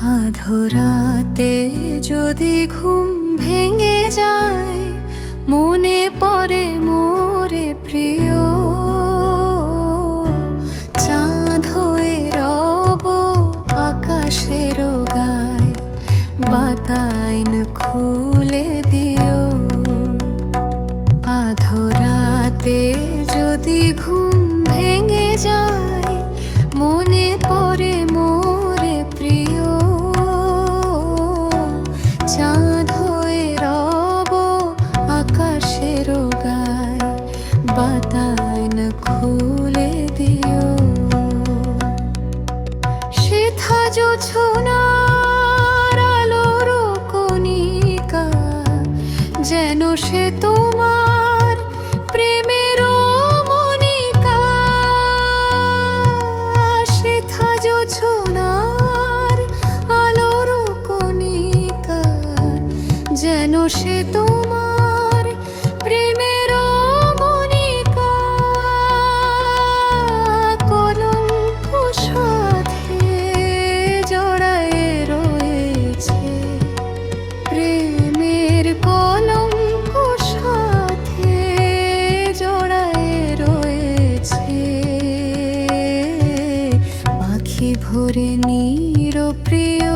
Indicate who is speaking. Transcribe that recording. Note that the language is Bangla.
Speaker 1: আধরাতে যদি ঘুম ভেঙে যায়, মনে পড়ে মোরে প্রিয়। চাঁদ হয়ে রব আকাশের গায়, বাতায়ন খুলে দিও। আধরাতে যদি ঘুম ভেঙে যায়, মনে পড়ে মোরে প্রিয়। চাঁদ হয়ে রব আকাশের গায়, বাতায়ন খুলে দিও। সেথা জোছনার আলোর কণিকা, যেন সে তোমার প্রেমের মনিকা। সেথা জোছনার আলোর কণিকা, যেন সে তোমার প্রেমের মনিকা। কলঙ্ক সাথে জড়ায়ে রয়েছে, প্রেমের কলঙ্ক সাথে জড়ায়ে রয়েছে। পাখি ভরে নির প্রিয়